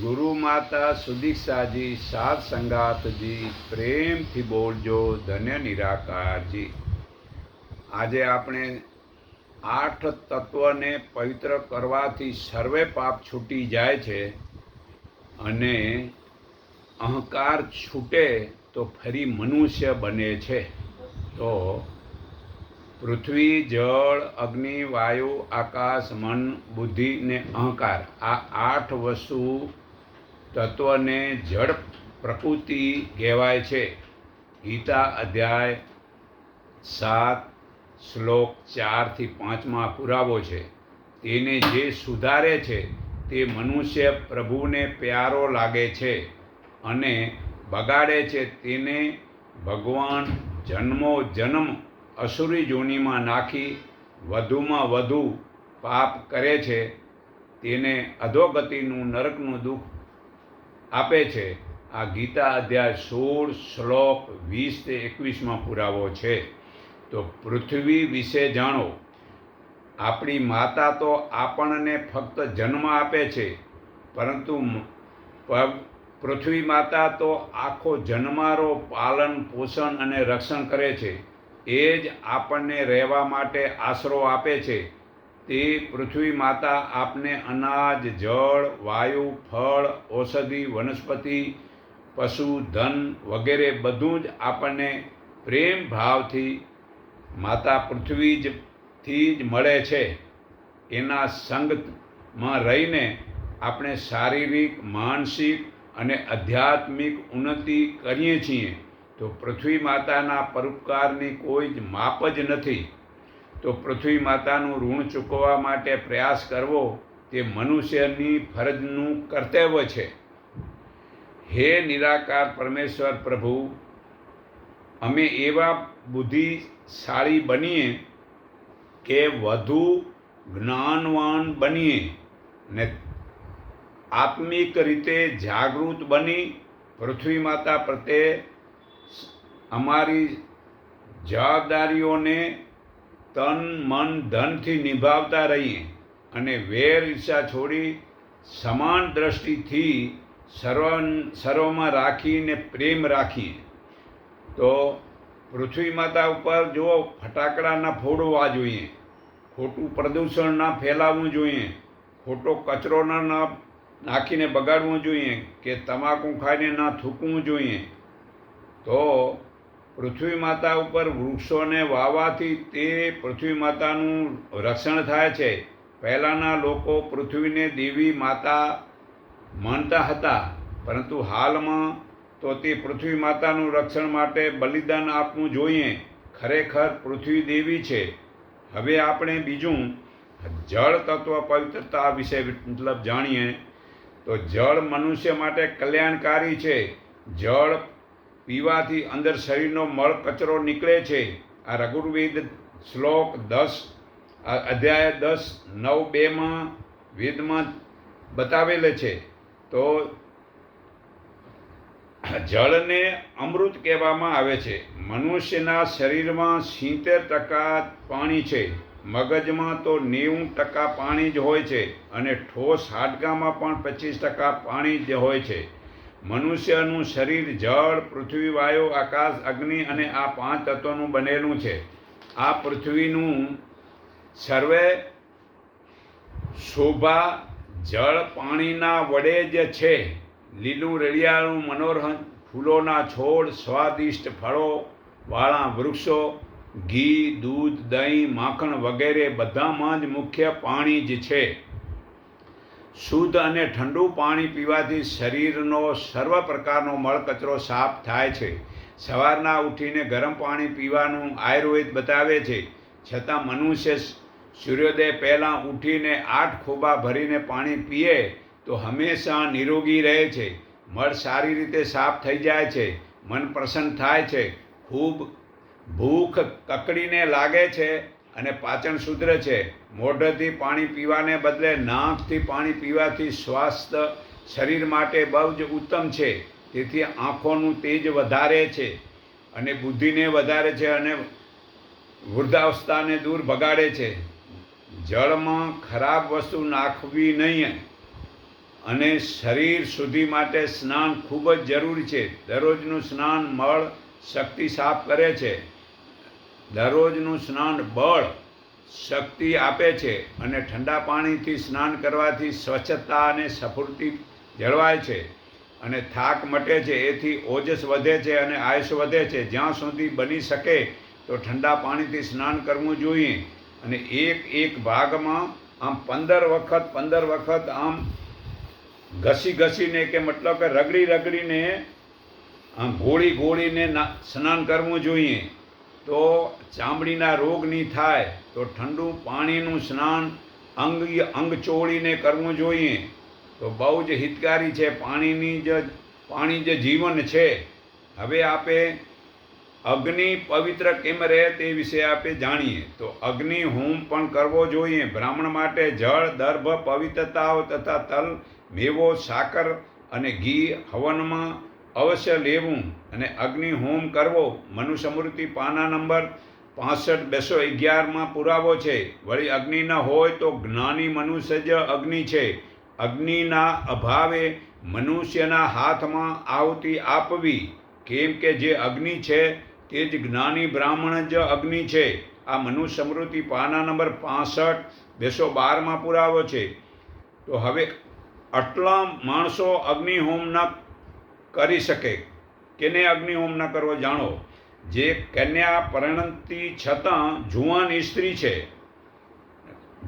ગુરુ માતા સુદીક્ષાજી સાત સંગાતજી પ્રેમથી બોલજો ધન્ય નિરાકારજી। આજે આપણે 8 તત્વને પવિત્ર કરવાથી સર્વે પાપ છૂટી જાય છે અને અહંકાર છૂટે તો ફરી મનુષ્ય બને છે। તો પૃથ્વી, જળ, અગ્નિ, વાયુ, આકાશ, મન, બુદ્ધિ ને અહંકાર, આ 8 વસ્તુ તત્વને જડ પ્રકૃતિ કહેવાય છે। ગીતા અધ્યાય 7 શ્લોક 4 થી 5 પુરાવો છે। તેને જે સુધારે છે તે મનુષ્ય પ્રભુને પ્યારો લાગે છે અને બગાડે છે તેને ભગવાન જન્મો જન્મ અસુરી જોનીમાં નાખી વધુમાં વધુ પાપ કરે છે તેને અધોગતિનું નરકનું દુઃખ આપે છે। આ ગીતા અધ્યાય 16 શ્લોક 20 થી 21 પુરાવો છે। તો પૃથ્વી વિશે જાણો। આપણી માતા તો આપણને ફક્ત જન્મ આપે છે, પરંતુ પૃથ્વી માતા તો આખો જન્મારો પાલન પોષણ અને રક્ષણ કરે છે। એ જ આપણને રહેવા માટે આશરો આપે છે। તે પૃથ્વી માતા આપને અનાજ, જળ, વાયુ, ફળ, ઔષધિ, વનસ્પતિ, પશુ, ધન વગેરે બધું જ આપણને પ્રેમ ભાવથી માતા પૃથ્વીથી જ મળે છે। એના સંગમાં રહીને આપણે શારીરિક, માનસિક અને આધ્યાત્મિક ઉન્નતિ કરીએ છીએ। તો પૃથ્વી માતાના પરોપકારની કોઈ જ માપ જ નથી। તો પૃથ્વી માતાનું ઋણ ચૂકવવા માટે પ્રયાસ કરવો તે મનુષ્યની ફરજનું કર્તવ્ય છે। હે નિરાકાર પરમેશ્વર પ્રભુ, અમે એવા બુદ્ધિશાળી બનીએ કે વધુ જ્ઞાનવાન બનીએ ને આત્મિક રીતે જાગૃત બની પૃથ્વી માતા પ્રત્યે અમારી જવાબદારીઓને તન મન ધનથી નિભાવતા રહીએ અને વેર ઈર્ષા છોડી સમાન દ્રષ્ટિથી સર્વમાં રાખીને પ્રેમ રાખીએ। તો પૃથ્વી માતા ઉપર જો ફટાકડા ના ફોડવા જોઈએ, ખોટું પ્રદૂષણ ના ફેલાવવું જોઈએ, ખોટો કચરો ના નાખીને બગાડવું જોઈએ કે તમાકુ ખાઈને ના થૂકવું જોઈએ। તો પૃથ્વી માતા ઉપર વૃક્ષોને વાવવાથી તે પૃથ્વી માતાનું રક્ષણ થાય છે। પહેલાંના લોકો પૃથ્વીને દેવી માતા માનતા હતા, પરંતુ હાલમાં તો તે પૃથ્વી માતાનું રક્ષણ માટે બલિદાન આપવું જોઈએ। ખરેખર પૃથ્વી દેવી છે। હવે આપણે બીજું જળ તત્વ પવિત્રતા વિશે જાણીએ। તો જળ મનુષ્ય માટે કલ્યાણકારી છે। જળ પીવાથી અંદર શરીરનો મળ કચરો નીકળે છે। આ રઘુર્વેદ શ્લોક 10 અધ્યાય 10:9-2 વેદમાં બતાવેલ છે। તો જળને અમૃત કહેવામાં આવે છે। મનુષ્યના શરીરમાં 70% પાણી છે, મગજમાં તો 90% પાણી જ હોય છે અને ઠોસ હાડકામાં પણ 25% પાણી જ હોય છે। મનુષ્યનું શરીર જળ, પૃથ્વી, વાયુ, આકાશ, અગ્નિ અને આ 5 તત્વોનું બનેલું છે। આ પૃથ્વીનું સર્વે શોભા જળ પાણીના વડે જ છે। લીલું રળિયાળું મનોહર ફૂલોના છોડ, સ્વાદિષ્ટ ફળોવાળા વૃક્ષો, ઘી, દૂધ, દહીં, માખણ વગેરે બધામાં જ મુખ્ય પાણી જ છે। શુદ્ધ અને ઠંડુ પાણી પીવાથી શરીરનો સર્વ પ્રકારનો મળકચરો સાફ થાય છે। સવારના ઉઠીને ગરમ પાણી પીવાનું આયુર્વેદ બતાવે છે, છતાં મનુષ્ય સૂર્યોદય પહેલાં ઉઠીને 8 ખોબા ભરીને પાણી પીએ તો હંમેશા નિરોગી રહે છે। મળ સારી રીતે સાફ થઈ જાય છે, મન પ્રસન્ન થાય છે, ખૂબ ભૂખ કકડીને લાગે છે અને પાચન સુધરે છે। મોઢેથી પાણી પીવાને બદલે નાકથી પાણી પીવાથી સ્વાસ્થ્ય શરીર માટે બહુ જ ઉત્તમ છે। તેથી આંખોનું તેજ વધારે છે અને બુદ્ધિને વધારે છે અને વૃદ્ધાવસ્થાને દૂર ભગાડે છે। જળમાં ખરાબ વસ્તુ નાખવી નહીં અને શરીર શુદ્ધિ માટે સ્નાન ખૂબ જ જરૂરી છે. દરરોજનું સ્નાન મળ શક્તિ સાફ કરે છે. દરરોજનું સ્નાન બળ શક્તિ આપે છે અને ઠંડા પાણીથી સ્નાન કરવાથી સ્વચ્છતા અને સ્ફૂર્તિ જળવાય છે અને થાક મટે છે. એથી ઓજસ વધે છે અને આયુષ્ય વધે છે. જ્યાં સુધી બની શકે તો ઠંડા પાણીથી સ્નાન કરવું જોઈએ અને એક ભાગમાં આમ 15 વખત આમ ઘસીને કે મતલબ કે રગડીને આમ ગોળીને સ્નાન કરવું જોઈએ. તો ચામડીના રોગ નહીં થાય. તો ઠંડુ પાણીનું સ્નાન અંગ ચોળીને કરવું જોઈએ. તો બહુ જ હિતકારી છે. પાણી જ જીવન છે. હવે આપણે અગ્નિ પવિત્ર કેમ રહે તે વિશે આપણે જાણીએ. તો અગ્નિ હોમ પણ કરવો જોઈએ. બ્રાહ્મણ માટે જળ, દર્ભ, પવિત્રતાઓ તથા તલ, મેવો, સાકર અને ઘી હવનમાં અવશ્ય લેવું અને અગ્નિ હોમ કરવો. મનુસ્મૃતિ પાના નંબર 65-211 પુરાવો છે. વળી અગ્નિ ન હોય તો જ્ઞાની મનુષ્ય જ અગ્નિ છે. અગ્નિના અભાવે મનુષ્યના હાથમાં આહુતિ આપવી. કેમ કે જે અગ્નિ છે તે જ જ્ઞાની બ્રાહ્મણ જ અગ્નિ છે. આ મનુસ્મૃતિ પાના નંબર 65-212 પુરાવો છે. તો હવે આટલા માણસો અગ્નિહોમ ન કરી શકે. કેને અગ્નિહોમ ન કરવો જાણો. જે કન્યા પરણતી છતાં જુવાન સ્ત્રી છે,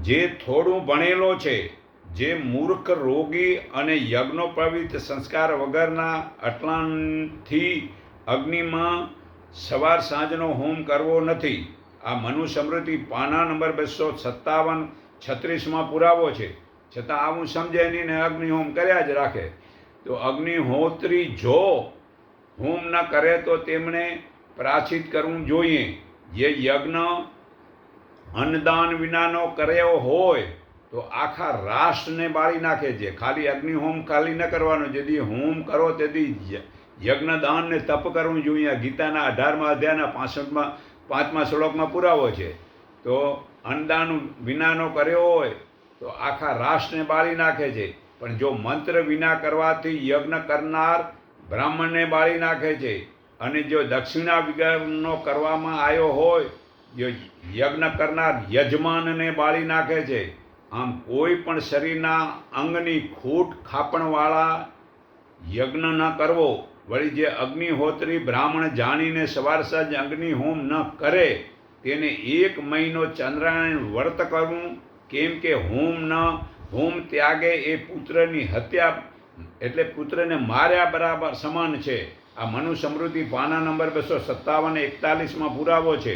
જે થોડું ભણેલો છે, જે મૂર્ખ, રોગી અને યજ્ઞોપવિત સંસ્કાર વગરના આટલાથી અગ્નિમાં સવાર સાંજનો હોમ કરવો નથી. આ મનુસ્મૃતિ પાના નંબર 257-36 પુરાવો છે. છતાં આવું સમજે નહીં ને અગ્નિહોમ કર્યા જ રાખે. તો અગ્નિહોત્રી જો હોમ ન કરે તો તેમણે પ્રાયશ્ચિત કરવું જોઈએ. જે યજ્ઞ અન્નદાન વિનાનો કર્યો હોય તો આખા રાષ્ટ્રને બાળી નાખે છે. ખાલી અગ્નિહોમ ખાલી ન કરવાનો. જેથી હોમ કરો તેથી યજ્ઞદાન ને તપ કરવું જોઈએ. ગીતાના 18મા અધ્યાયના 5મા શ્લોકમાં પુરાવો છે. તો અન્નદાન વિનાનો કર્યો હોય તો આખા રાષ્ટ્રને બાળી નાખે છે. પણ જો મંત્ર વિના કરવાથી યજ્ઞ કરનાર બ્રાહ્મણને બાળી નાખે છે. અને જો દક્ષિણા વગરનો કરવામાં આવ્યો હોય, જો યજ્ઞ કરનાર યજમાનને બાળી નાખે છે. આમ કોઈ પણ શરીરના અંગની ખૂટ ખાપણવાળા યજ્ઞ ન કરવો. વળી જે અગ્નિહોત્રી બ્રાહ્મણ જાણીને સવાર સાંજ અગ્નિહોમ ન કરે તેને 1 મહિનો ચંદ્રાયણ વ્રત કરવું. કેમ કે હોમ ત્યાગે એ પુત્રની હત્યા એટલે પુત્રને માર્યા બરાબર સમાન છે. આ મનુસ્મૃતિ પાના નંબર 257-41 પુરાવો છે.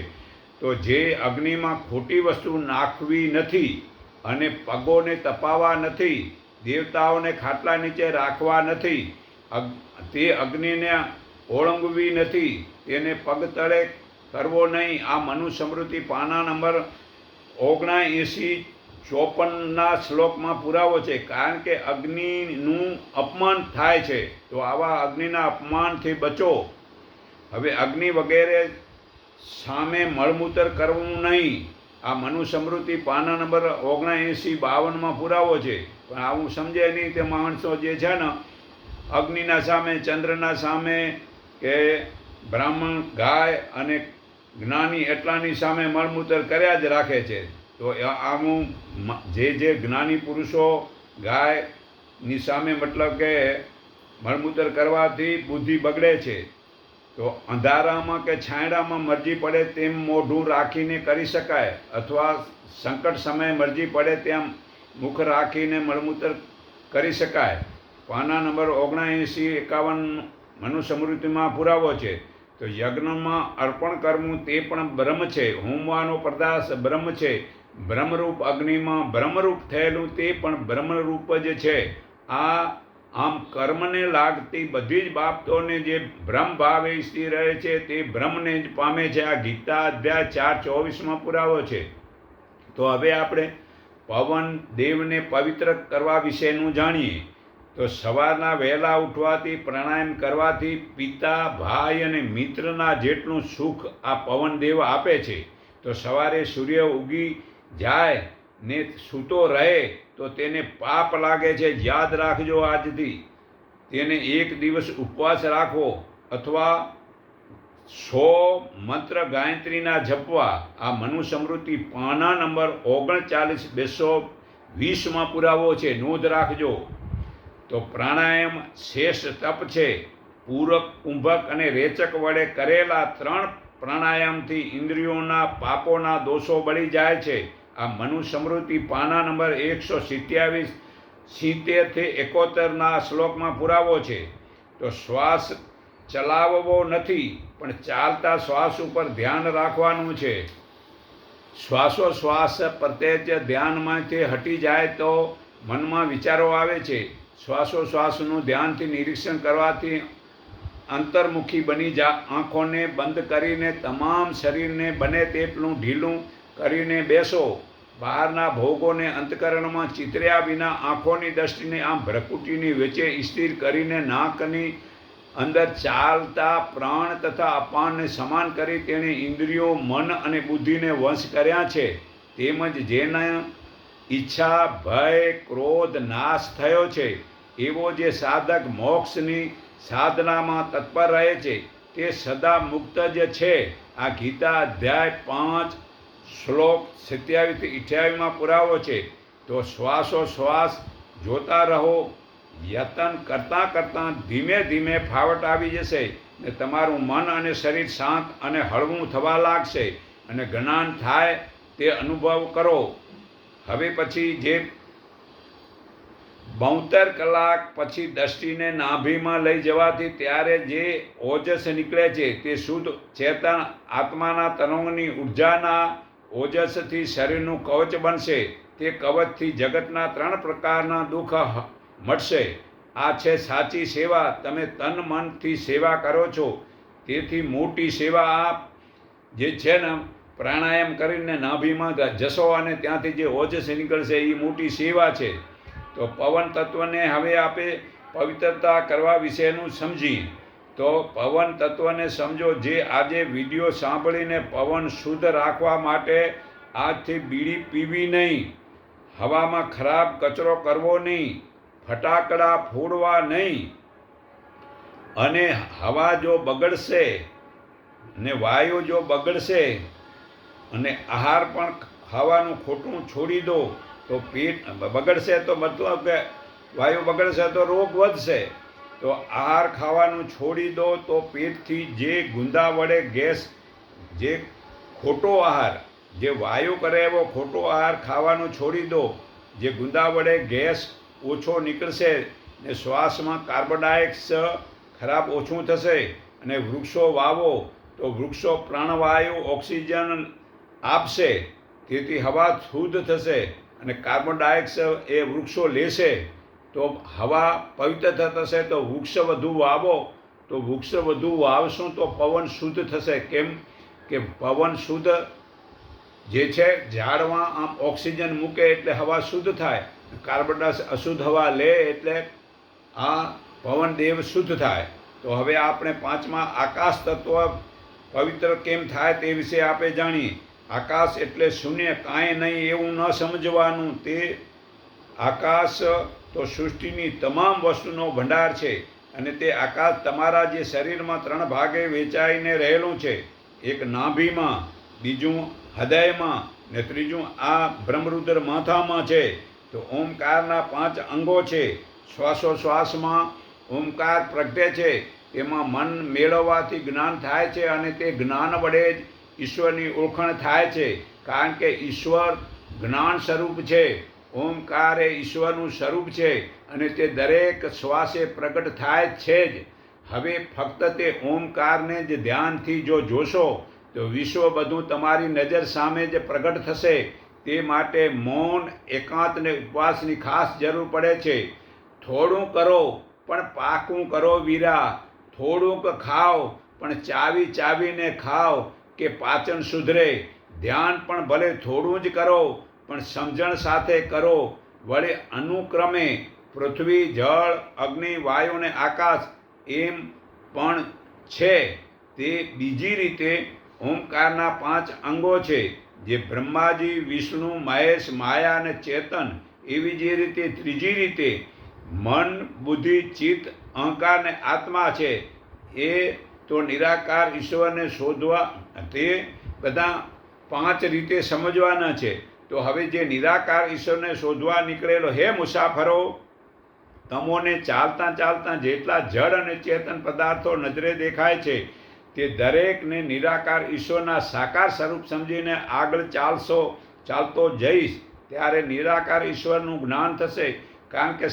તો જે અગ્નિમાં ખોટી વસ્તુ નાખવી નથી અને પગોને તપાવવા નથી, દેવતાઓને ખાટલા નીચે રાખવા નથી, તે અગ્નિને ઓળંગવી નથી, તેને પગ તળે કરવો નહીં. આ મનુસ્મૃતિ પાના નંબર 79-54 શ્લોકમાં પુરાવો છે. કારણ કે અગ્નિનું અપમાન થાય છે. તો આવા અગ્નિના અપમાનથી બચો. હવે અગ્નિ વગેરે સામે મળમૂત્ર કરવું નહીં. આ મનુસ્મૃતિ પાના નંબર 79-52 પુરાવો છે. પણ આવું સમજે નહીં તે માણસો જે છે ને અગ્નિના સામે, ચંદ્રના સામે કે બ્રાહ્મણ, ગાય અને જ્ઞાની એટલાની સામે મળમૂત્ર કર્યા જ રાખે છે. તો આવું જે જ્ઞાની પુરુષો ગાયની સામે મતલબ કે મળમૂત્ર કરવાથી બુદ્ધિ બગડે છે. તો અંધારામાં કે છાંયડામાં મરજી પડે તેમ મોઢું રાખીને કરી શકાય, અથવા સંકટ સમયે મરજી પડે તેમ મુખ રાખીને મળમૂત્ર કરી શકાય. પાના નંબર 79-51 મનુસ્મૃતિમાં પુરાવો છે. તો યજ્ઞમાં અર્પણ કરવું તે પણ બ્રહ્મ છે. હોમવાનો પદાર્થ બ્રહ્મ છે. બ્રહ્મરૂપ અગ્નિમાં બ્રહ્મરૂપ થયેલું તે પણ બ્રહ્મરૂપ જ છે. આમ કર્મને લાગતી બધી જ બાબતોને જે બ્રહ્મ ભાવે સ્થિર રહે છે તે બ્રહ્મને જ પામે છે. આ ગીતા અધ્યાય 4-24 પુરાવો છે. તો હવે આપણે પવન દેવને પવિત્ર કરવા વિશેનું જાણીએ. તો સવારના વહેલા ઉઠવાથી, પ્રાણાયામ કરવાથી પિતા, ભાઈ અને મિત્રના જેટલું સુખ આ પવન દેવ આપે છે. તો સવારે સૂર્ય ઉગી જાય ને સૂતો રહે તો તેને પાપ લાગે છે. યાદ રાખજો આજથી. તેને એક દિવસ ઉપવાસ રાખવો અથવા 100 મંત્ર ગાયત્રીના જપવા. આ મનુ સમૃદ્ધિ પાના નંબર 39 220 પુરાવો છે, નોંધ રાખજો. તો પ્રાણાયામ શ્રેષ્ઠ તપ છે. પૂરક, કુંભક અને રેચક વડે કરેલા 3 પ્રાણાયામથી ઇન્દ્રિયોના પાપોના દોષો બળી જાય છે. આ મનુ સમૃદ્ધિ પાના નંબર 127 70 થી 71 શ્લોકમાં પુરાવો છે. તો શ્વાસ ચલાવવો નથી, પણ ચાલતા શ્વાસ ઉપર ધ્યાન રાખવાનું છે. શ્વાસોશ્વાસ પ્રત્યે ધ્યાનમાંથી હટી જાય તો મનમાં વિચારો આવે છે. શ્વાસોશ્વાસનું ધ્યાનથી નિરીક્ષણ કરવાથી અંતર્મુખી બની આંખોને બંધ કરીને તમામ શરીરને બને તેટલું ઢીલું કરીને બેસો. બહારના ભોગોને અંતઃકરણમાં ચિતર્યા વિના આંખોની દ્રષ્ટિને આમ ભ્રકુટીની વચ્ચે સ્થિર કરીને નાકની અંદર ચાલતા પ્રાણ તથા અપાનને સમાન કરી તેણે ઇન્દ્રિયો, મન અને બુદ્ધિને વશ કર્યા છે. તેમજ જેના ઈચ્છા, ભય, ક્રોધ નાશ થયો છે, એવો જે સાધક મોક્ષની સાધનામાં તત્પર રહે છે તે સદા મુક્ત જ છે. આ ગીતા અધ્યાય 5 શ્લોક 27 થી 28 પુરાવો છે. તો શ્વાસોશ્વાસ જોતા રહો. યતન કરતાં કરતાં ધીમે ધીમે ફાવટ આવી જશે ને તમારું મન અને શરીર શાંત અને હળવું થવા લાગશે અને જ્ઞાન થાય તે અનુભવ કરો. હવે પછી જે 72 કલાક પછી દ્રષ્ટિને નાભીમાં લઈ જવાથી ત્યારે જે ઓજસ નીકળે છે તે શુદ્ધ ચેતન આત્માના તરંગની ઉર્જાના ઓજસથી શરીરનું કવચ બનશે. તે કવચથી જગતના 3 પ્રકારના દુઃખ મળશે. આ છે સાચી સેવા. તમે તન મનથી સેવા કરો છો. તેથી મોટી સેવા આ જે છે ને, પ્રાણાયામ કરીને નાભીમાં જશો અને ત્યાંથી જે ઓજસ નીકળશે એ મોટી સેવા છે. તો પવન તત્વને હવે આપણે પવિત્રતા કરવા વિશેનું સમજી. તો પવન તત્વને સમજો. જે આજે વિડીયો સાંભળીને પવન શુદ્ધ રાખવા માટે આજથી બીડી પીવી નહીં, હવામાં ખરાબ કચરો કરવો નહીં, ફટાકડા ફોડવા નહીં, અને હવા જો બગડશે ને વાયુ જો બગડશે અને આહાર પણ ખાવાનું ખોટું છોડી દો તો પેટ બગડશે. તો મતલબ કે વાયુ બગડશે તો રોગ વધશે. તો આહાર ખાવાનું છોડી દો તો પેટથી જે ગુંદા વડે ગેસ, જે ખોટો આહાર, જે વાયુ કરે એવો ખોટો આહાર ખાવાનું છોડી દો. જે ગુંદા વડે ગેસ ઓછો નીકળશે ને શ્વાસમાં કાર્બન ડાયોક્સાઇડ ખરાબ ઓછું થશે. અને વૃક્ષો વાવો તો વૃક્ષો પ્રાણવાયુ ઓક્સિજન આપશે. તેથી હવા શુદ્ધ થશે અને કાર્બન ડાયોક્સાઇડ એ વૃક્ષો લેશે તો હવા પવિત્ર થશે. તો વૃક્ષ વધુ વાવો. તો વૃક્ષ વધુ વાવશું તો પવન શુદ્ધ થશે. કેમ કે પવન શુદ્ધ જે છે, ઝાડમાં આમ ઓક્સિજન મૂકે એટલે હવા શુદ્ધ થાય. કાર્બન ડાયોક્સાઇડ અશુદ્ધ હવા લે એટલે આ પવન દેવ શુદ્ધ થાય. તો હવે આપણે 5મા આકાશ તત્વ પવિત્ર કેમ થાય તે વિશે આપણે જાણીએ. આકાશ એટલે શૂન્ય, કાંઈ નહીં એવું ન સમજવાનું. તે આકાશ તો સૃષ્ટિની તમામ વસ્તુનો ભંડાર છે. અને તે આકાશ તમારા જે શરીરમાં 3 ભાગે વહેંચાઈને રહેલું છે. એક નાભીમાં, બીજું હૃદયમાં ને ત્રીજું આ બ્રહ્મરુદ્ર માથામાં છે. તો ઓમકારના 5 અંગો છે. શ્વાસોશ્વાસમાં ઓમકાર પ્રગટે છે. તેમાં મન મેળવવાથી જ્ઞાન થાય છે અને તે જ્ઞાન વડે જ ઈશ્વરની ઓળખાણ થાય છે. કારણ કે ઈશ્વર જ્ઞાન સ્વરૂપ છે. ઓમકાર એ ઈશ્વરનું સ્વરૂપ છે અને તે દરેક શ્વાસે પ્રગટ થાય છે જ. હવે ફક્ત તે ઓમકારને જ ધ્યાનથી જો જોશો તો વિશ્વ બધું તમારી નજર સામે જ પ્રગટ થશે. તે માટે મૌન, એકાંત અને ઉપવાસની ખાસ જરૂર પડે છે. થોડું કરો પણ પાકું કરો વીરા. થોડુંક ખાઓ પણ ચાવીને ખાઓ કે પાચન સુધરે. ધ્યાન પણ ભલે થોડું જ કરો પણ સમજણ સાથે કરો. વળે અનુક્રમે પૃથ્વી, જળ, અગ્નિ, વાયુ અને આકાશ એમ પણ છે. તે બીજી રીતે ઓમકારના 5 અંગો છે. જે બ્રહ્માજી, વિષ્ણુ, મહેશ, માયા અને ચેતન, એવી જે રીતે ત્રીજી રીતે મન, બુદ્ધિ, ચિત્ત, અહંકાર ને આત્મા છે, એ તો નિરાકાર ઈશ્વરને શોધવા તે બધા 5 રીતે સમજવાના છે. તો હવે જે નિરાકાર ઈશ્વરને શોધવા નીકળેલો, હે મુસાફરો, તમોને ચાલતા ચાલતા જેટલા જડ અને ચેતન પદાર્થો નજરે દેખાય છે, તે દરેકને નિરાકાર ઈશ્વરના સાકાર સ્વરૂપ સમજીને આગળ ચાલતો જઈશ, ત્યારે નિરાકાર ઈશ્વરનું જ્ઞાન થશે. કારણ કે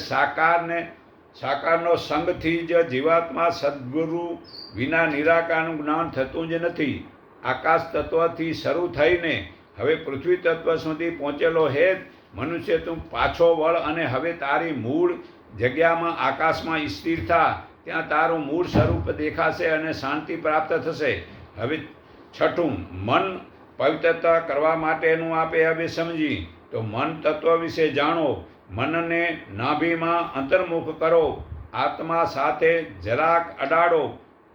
સાકારનો સંગથી જ જીવાત્મા સદગુરુ વિના નિરાકારનું જ્ઞાન થતું જ નથી. આકાશ તત્વથી શરૂ થઈને હવે પૃથ્વી તત્વ સુધી પહોંચેલો હે મનુષ્ય, તું પાછો વળ અને હવે તારી મૂળ જગ્યામાં આકાશમાં સ્થિર થા. ત્યાં તારું મૂળ સ્વરૂપ દેખાશે અને શાંતિ પ્રાપ્ત થશે. હવે છઠ્ઠું, મન પવિત્રતા કરવા માટેનું આપે હવે સમજી. તો મન તત્વ વિશે જાણો. મનને નાભીમાં અંતર્મુખ કરો. આત્મા સાથે જરાક અડાડો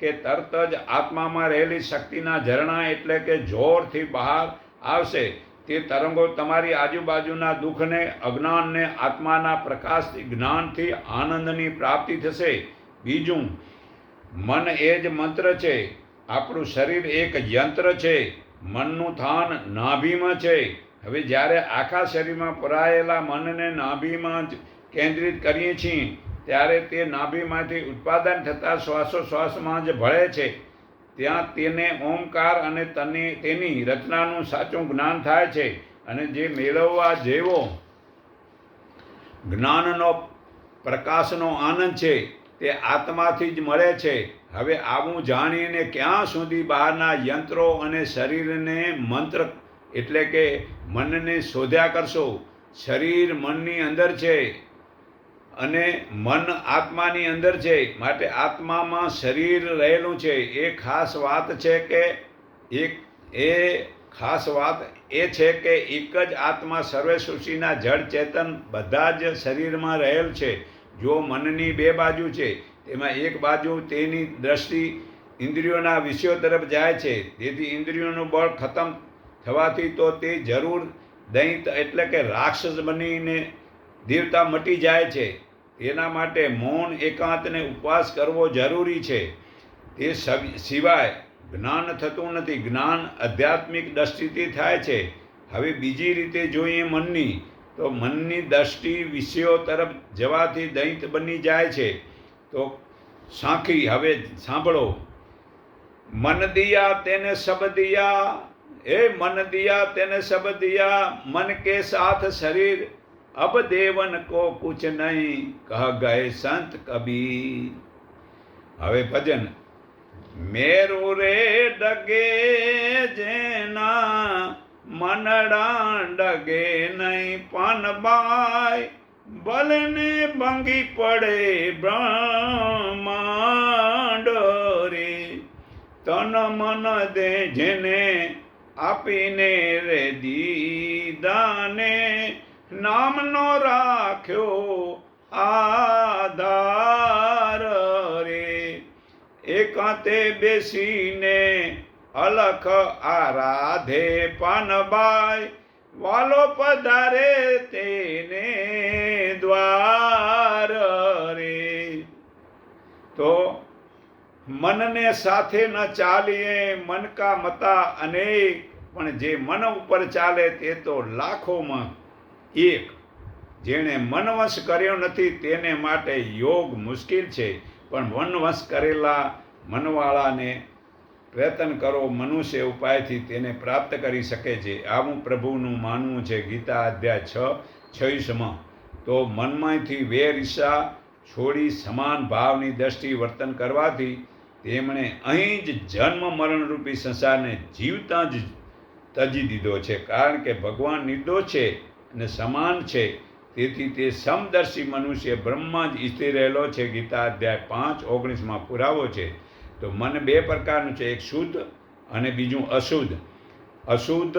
કે તરત જ આત્મામાં રહેલી શક્તિના ઝરણા એટલે કે જોરથી બહાર આવશે. તે તરંગો તમારી આજુબાજુના દુઃખને, અજ્ઞાનને આત્માના પ્રકાશથી, જ્ઞાનથી આનંદની પ્રાપ્તિ થશે. બીજું, મન એ જ મંત્ર છે. આપણું શરીર એક યંત્ર છે. મનનું સ્થાન નાભીમાં છે. હવે જ્યારે આખા શરીરમાં પુરાયેલા મનને નાભીમાં જ કેન્દ્રિત કરીએ છીએ, ત્યારે તે નાભીમાંથી ઉત્પાદન થતા શ્વાસોશ્વાસમાં જ ભળે છે. ત્યાં તેને ઓમકાર અને તેની રચનાનું સાચું જ્ઞાન થાય છે. અને જે મેળવવા જેવો જ્ઞાનનો પ્રકાશનો આનંદ છે, તે આત્માથી જ મળે છે. હવે આવું જાણીને ક્યાં સુધી બહારના યંત્રો અને શરીરને મંત્ર એટલે કે મનને શોધ્યા કરશો? શરીર મનની અંદર છે અને મન આત્માની અંદર છે. માટે આત્મામાં શરીર રહેલું છે. એ ખાસ વાત એ છે કે એક જ આત્મા સર્વે સૃષ્ટિના જળ ચેતન બધા જ શરીરમાં રહેલ છે. જો મનની 2 બાજુ છે, તેમાં એક બાજુ તેની દ્રષ્ટિ ઇન્દ્રિયોના વિષયો તરફ જાય છે. તેથી ઇન્દ્રિયોનું બળ ખતમ થવાથી તો તે જરૂર દૈત એટલે કે રાક્ષસ બનીને દેવતા મટી જાય છે. તેના માટે મૌન, એકાંતને ઉપવાસ કરવો જરૂરી છે. તે સિવાય જ્ઞાન થતું નથી. જ્ઞાન આધ્યાત્મિક દ્રષ્ટિથી થાય છે. હવે બીજી રીતે જોઈએ મનની, તો મનની દ્રષ્ટિ વિષયો તરફ જવાથી દૈત બની જાય છે. તો સાંખી, હવે સાંભળો. મન દિયા તેને સબ દિયા, એ મન દિયા તેને સબ દિયા, મન કે સાથ શરીર અબ દેવન કો કુછ નહીં, કહ ગયે સંત કબીર. હવે ભજન. મેરુ રે ડગે જેના મનડા ડગે નહીં, પાનબાઈ બલને ભંગી પડે બ્રહ્માંડ રે. તન મન દે જેને આપીને રે દીદાને, નામનો રાખ્યો આધાર રે. એકાંતે બેસીને અલખ આરાધે પાનબાઈ, વાલો પધારે તેને દ્વાર રે. તો મનને સાથે ન ચાલીએ, મન કા મતા અનેક, પણ જે મન ઉપર ચાલે તે તો લાખોમાં એક. જેણે મનવશ કર્યો નથી તેને માટે યોગ મુશ્કેલ છે, પણ વનવશ કરેલા મનવાળાને પ્રયત્ન કરો, મનુષ્ય ઉપાયથી તેને પ્રાપ્ત કરી શકે છે. આવું પ્રભુનું માનવું છે. ગીતા અધ્યાય 6:26. તો મનમાંથી વેર ઈર્ષા છોડી સમાન ભાવની દ્રષ્ટિ વર્તન કરવાથી તેમણે અહીં જ જન્મ મરણરૂપી સંસારને જીવતા જ તજી દીધો છે. કારણ કે ભગવાન નિર્દોષ છે અને સમાન છે. તેથી તે સમદર્શી મનુષ્ય બ્રહ્મમાં જ સ્થિર રહેલો છે. ગીતા અધ્યાય 5:19 પુરાવો છે. તો મન 2 પ્રકારનું છે. એક શુદ્ધ અને બીજું અશુદ્ધ. અશુદ્ધ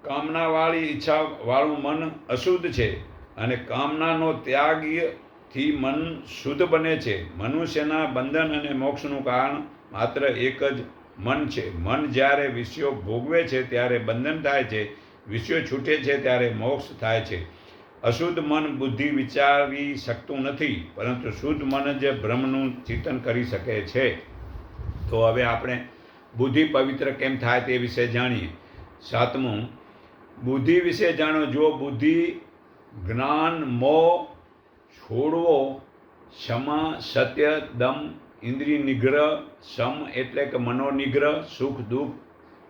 કામનાવાળી ઈચ્છાવાળું મન અશુદ્ધ છે, અને કામનાનો ત્યાગથી મન શુદ્ધ બને છે. મનુષ્યના બંધન અને મોક્ષનું કારણ માત્ર એક જ મન છે. મન જ્યારે વિષયો ભોગવે છે ત્યારે બંધન થાય છે, વિષયો છૂટે છે ત્યારે મોક્ષ થાય છે. અશુદ્ધ મન બુદ્ધિ વિચારી શકતું નથી, પરંતુ શુદ્ધ મન જ બ્રહ્મનું ચિંતન કરી શકે છે. તો હવે આપણે બુદ્ધિ પવિત્ર કેમ થાય તે વિશે જાણીએ. 7મું, બુદ્ધિ વિશે જાણો. જો બુદ્ધિ, જ્ઞાન, મોહ છોડવો, ક્ષમા, સત્ય, દમ, ઇન્દ્રિય નિગ્રહ, સમ એટલે કે મનોનિગ્રહ, સુખ દુઃખ,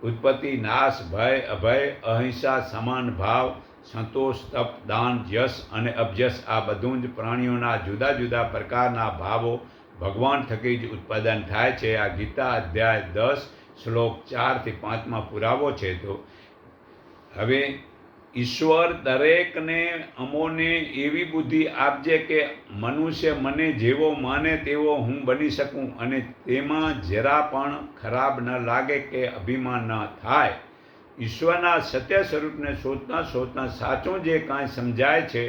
ઉત્પત્તિ નાશ, ભય અભય, અહિંસા, સમાન ભાવ, સંતોષ, તપ, દાન, યશ અને અભ્યસ, આ બધું જ પ્રાણીઓના જુદા જુદા પ્રકારના ભાવો ભગવાન થકી જ ઉત્પાદન થાય છે. આ ગીતા અધ્યાય 10 શ્લોક 4 થી 5માં પુરાવો છે. તો હવે ઈશ્વર દરેકને અમોને એવી બુદ્ધિ આપજે કે મનુષ્ય મને જેવો માને તેવો હું બની શકું અને તેમાં જરા પણ ખરાબ ન લાગે કે અભિમાન ન થાય. ઈશ્વરના સત્ય સ્વરૂપને શોધતા શોધતા સાચું જે કાંઈ સમજાય છે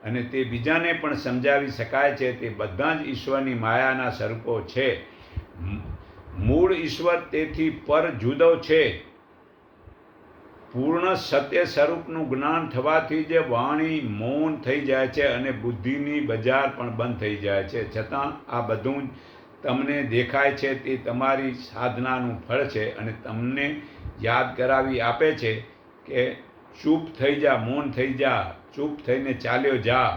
અને તે બીજાને પણ સમજાવી શકાય છે તે બધા જ ઈશ્વરની માયાના સ્વરૂપો છે. મૂળ ઈશ્વર તેથી પર જુદો છે. પૂર્ણ સત્ય સ્વરૂપનું જ્ઞાન થવાથી જ વાણી મૌન થઈ જાય છે અને બુદ્ધિની બજાર પણ બંધ થઈ જાય છે. છતાં આ બધું જ તમને દેખાય છે તે તમારી સાધનાનું ફળ છે અને તમને યાદ કરાવી આપે છે કે ચૂપ થઈ જા, મૌન થઈ જા, ચૂપ થઈને ચાલ્યો જા.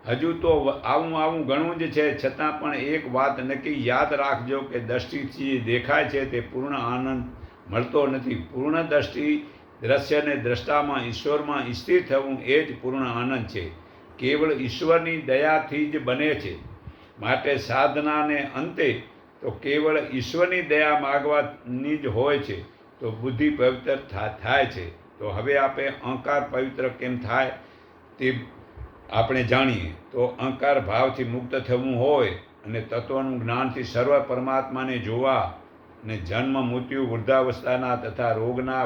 હજુ તો આવું ઘણું જ છે, છતાં પણ એક વાત નક્કી યાદ રાખજો કે દ્રષ્ટિથી દેખાય છે તે પૂર્ણ આનંદ મળતો નથી. પૂર્ણ દ્રષ્ટિ, દ્રશ્યને દ્રષ્ટામાં ઈશ્વરમાં સ્થિર થવું એ જ પૂર્ણ આનંદ છે. કેવળ ઈશ્વરની દયાથી જ બને છે. માટે સાધનાને અંતે તો કેવળ ઈશ્વરની દયા માગવાની જ હોય છે. તો બુદ્ધિ પવિત્ર થાય છે. તો હવે આપણે અહંકાર પવિત્ર કેમ થાય તે આપણે જાણીએ. તો અહંકાર ભાવથી મુક્ત થવું હોય અને તત્વનું જ્ઞાનથી સર્વ પરમાત્માને જોવા અને જન્મ, મૃત્યુ, વૃદ્ધાવસ્થાના તથા રોગના,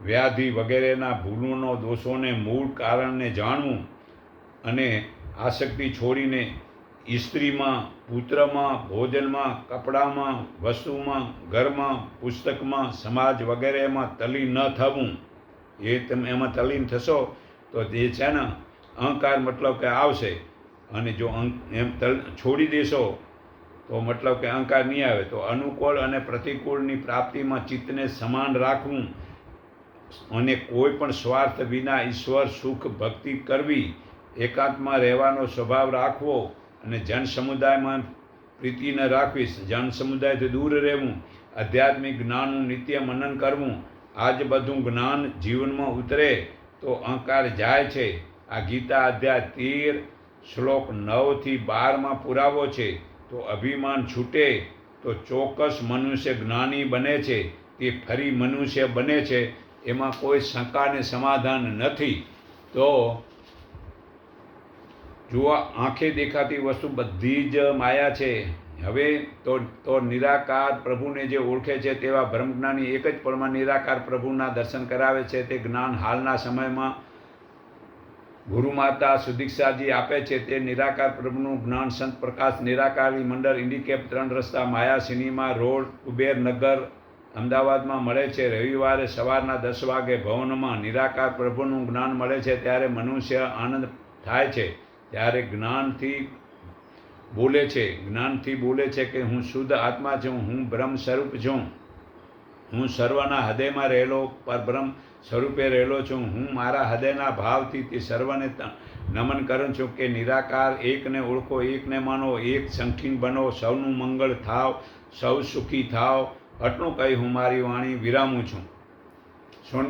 વ્યાધિ વગેરેના ભૂલોનો, દોષોને, મૂળ કારણને જાણવું અને આસક્તિ છોડીને સ્ત્રીમાં, પુત્રમાં, ભોજનમાં, કપડામાં, વસ્તુમાં, ઘરમાં, પુસ્તકમાં, સમાજ વગેરેમાં તલ્લીન ન થવું. એ તમે એમાં તલ્લીન થશો તો જે છે ને અહંકાર મતલબ કે આવશે, અને જો એમ છોડી દેશો તો મતલબ કે અહંકાર નહીં આવે. તો અનુકૂળ અને પ્રતિકૂળની પ્રાપ્તિમાં ચિત્તને સમાન રાખવું અને કોઈ પણ સ્વાર્થ વિના ઈશ્વર સુખ ભક્તિ કરવી, એકાંતમાં રહેવાનો સ્વભાવ રાખવો અને જન સમુદાયમાં પ્રીતિ ન રાખવી, જન સમુદાયથી દૂર રહેવું, આધ્યાત્મિક જ્ઞાનનું નિત્ય મનન કરવું. આ જ બધું જ્ઞાન જીવનમાં ઉતરે તો અહંકાર જાય છે. આ ગીતા અધ્યાય 13 શ્લોક 9 થી 12માં પુરાવો છે. તો અભિમાન છૂટે તો ચોક્કસ મનુષ્ય જ્ઞાની બને છે. તે ફરી મનુષ્ય બને છે, એમાં કોઈ શંકાને સમાધાન નથી. તો જુઓ, આંખે દેખાતી વસ્તુ બધી જ માયા છે. હવે તો નિરાકાર પ્રભુને જે ઓળખે છે તેવા બ્રહ્મજ્ઞાની એક જ પળમાં નિરાકાર પ્રભુના દર્શન કરાવે છે. તે જ્ઞાન હાલના સમયમાં ગુરુમાતા સુદીક્ષાજી આપે છે. તે નિરાકાર પ્રભુનું જ્ઞાન સંત પ્રકાશ નિરાકારી મંડળ, ઇન્ડિકેપ 3 રસ્તા, માયા સિનેમા રોડ, કુબેર નગર, અમદાવાદમાં મળે છે. રવિવારે સવારના 10 વાગે ભવનમાં નિરાકાર પ્રભુનું જ્ઞાન મળે છે. ત્યારે મનુષ્ય આનંદ થાય છે. ત્યારે જ્ઞાનથી બોલે છે કે હું શુદ્ધ આત્મા છું, હું બ્રહ્મ સ્વરૂપ છું, હું સર્વના હૃદયમાં રહેલો પરબ્રહ્મ સ્વરૂપે રહેલો છું. હું મારા હૃદયના ભાવથી તે સર્વને નમન કરું છું કે નિરાકાર એકને ઓળખો, એકને માનો, એક સંખીન બનો, સૌનું મંગળ થાવ, સૌ સુખી થાવ. આટલું કહી હું મારી વાણી વિરામું છું.